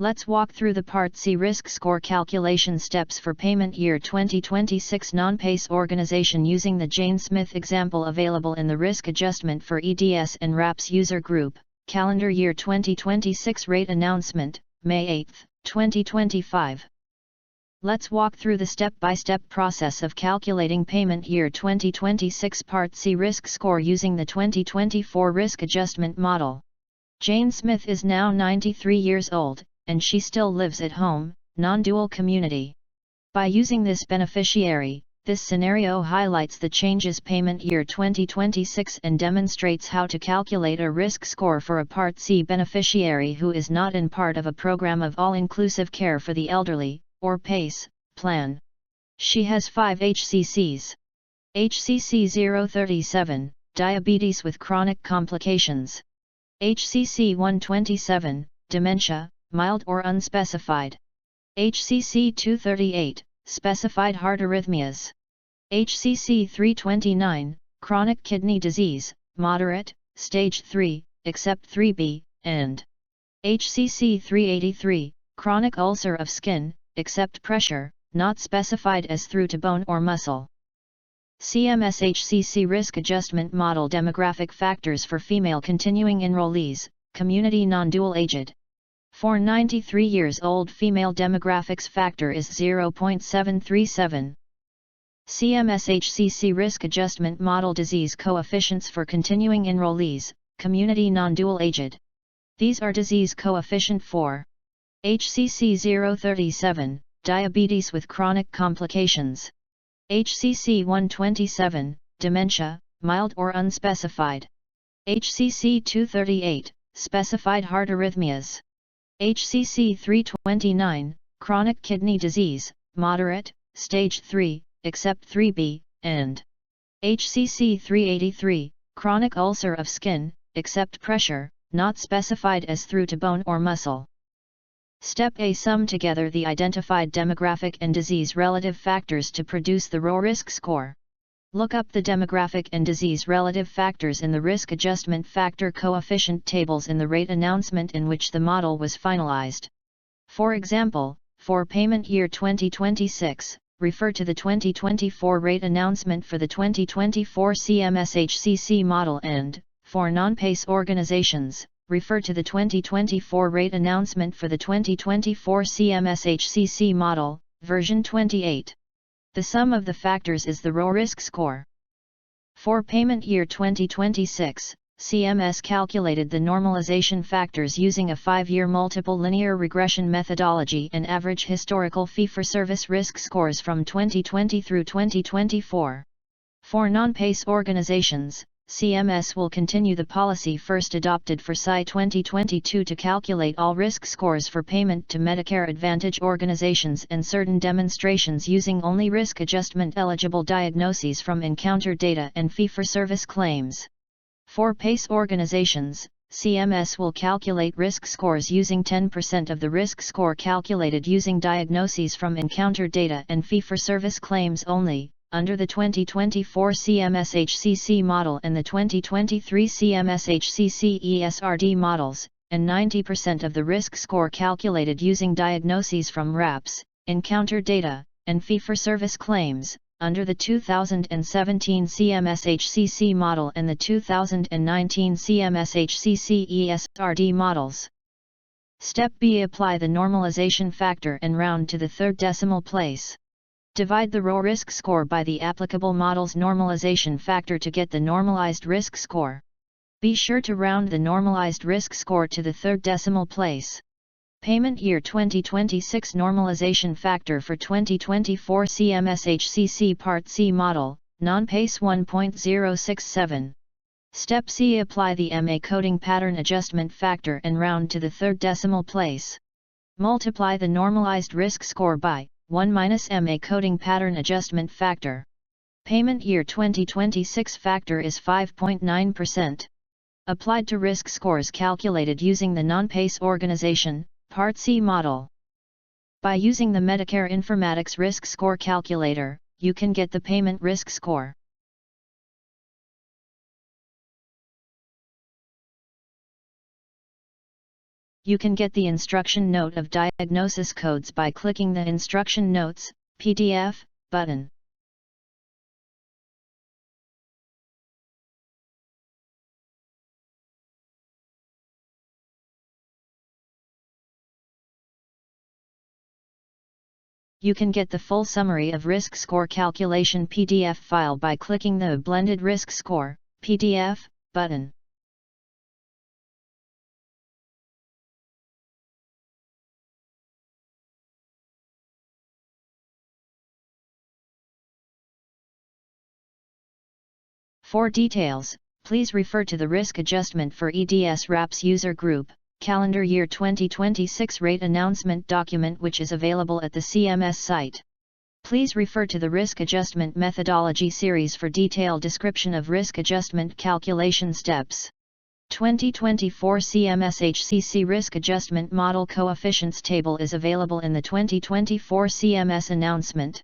Let's walk through the Part C risk score calculation steps for payment year 2026 non-PACE organization using the Jane Smith example available in the Risk Adjustment for EDS and RAPS user group, calendar year 2026 rate announcement, May 8, 2025. Let's walk through the step-by-step process of calculating payment year 2026 Part C risk score using the 2024 risk adjustment model. Jane Smith is now 93 years old, and she still lives at home, non-dual community. By using this beneficiary, this scenario highlights the changes payment year 2026 and demonstrates how to calculate a risk score for a Part C beneficiary who is not in part of a program of all-inclusive care for the elderly, or PACE, plan. She has 5 HCCs. HCC 037, diabetes with chronic complications. HCC 127, dementia, mild or unspecified. HCC 238, specified heart arrhythmias. HCC 329, chronic kidney disease, moderate, stage 3, except 3B, and HCC 383, chronic ulcer of skin, except pressure, not specified as through to bone or muscle. CMS HCC Risk Adjustment Model Demographic Factors for Female Continuing Enrollees, Community Non-Dual Aged. For 93 years old female demographics factor is 0.737. CMS HCC Risk Adjustment Model Disease Coefficients for Continuing Enrollees, Community Non-Dual Aged. These are disease coefficient for HCC 037, diabetes with chronic complications. HCC 127, dementia, mild or unspecified. HCC 238, specified heart arrhythmias. HCC 329, chronic kidney disease, moderate, stage 3, except 3B, and HCC 383, chronic ulcer of skin, except pressure, not specified as through to bone or muscle. Step A. Sum together the identified demographic and disease relative factors to produce the raw risk score. Look up the demographic and disease relative factors in the risk adjustment factor coefficient tables in the rate announcement in which the model was finalized. For example, for payment year 2026, refer to the 2024 rate announcement for the 2024 CMS HCC model and, for non-PACE organizations, refer to the 2024 rate announcement for the 2024 CMS HCC model, version 28. The sum of the factors is the raw risk score. For payment year 2026, CMS calculated the normalization factors using a 5-year multiple linear regression methodology and average historical fee-for-service risk scores from 2020 through 2024. For non-PACE organizations, CMS will continue the policy first adopted for SI 2022 to calculate all risk scores for payment to Medicare Advantage organizations and certain demonstrations using only risk adjustment eligible diagnoses from encounter data and fee-for-service claims. For PACE organizations, CMS will calculate risk scores using 10% of the risk score calculated using diagnoses from encounter data and fee-for-service claims only, under the 2024 CMS HCC model and the 2023 CMS HCC ESRD models, and 90% of the risk score calculated using diagnoses from RAPS, encounter data, and fee-for-service claims, under the 2017 CMS HCC model and the 2019 CMS HCC ESRD models. Step B. Apply the normalization factor and round to the third decimal place. Divide the raw risk score by the applicable model's normalization factor to get the normalized risk score. Be sure to round the normalized risk score to the third decimal place. Payment year 2026 normalization factor for 2024 CMS HCC Part C model, non-PACE 1.067. Step C. Apply the MA coding pattern adjustment factor and round to the third decimal place. Multiply the normalized risk score by 1 minus MA coding pattern adjustment factor. Payment year 2026 factor is 5.9%. Applied to risk scores calculated using the non-PACE organization, Part C model. By using the Medicare Informatics Risk Score Calculator, you can get the payment risk score. You can get the instruction note of diagnosis codes by clicking the Instruction Notes, PDF, button. You can get the full summary of risk score calculation PDF file by clicking the Blended Risk Score, PDF, button. For details, please refer to the Risk Adjustment for EDS RAPS User Group, Calendar Year 2026 Rate Announcement document, which is available at the CMS site. Please refer to the Risk Adjustment Methodology series for detailed description of risk adjustment calculation steps. 2024 CMS HCC Risk Adjustment Model Coefficients table is available in the 2024 CMS announcement.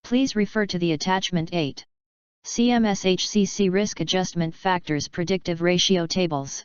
Please refer to the Attachment 8. CMS HCC Risk Adjustment Factors Predictive Ratio Tables.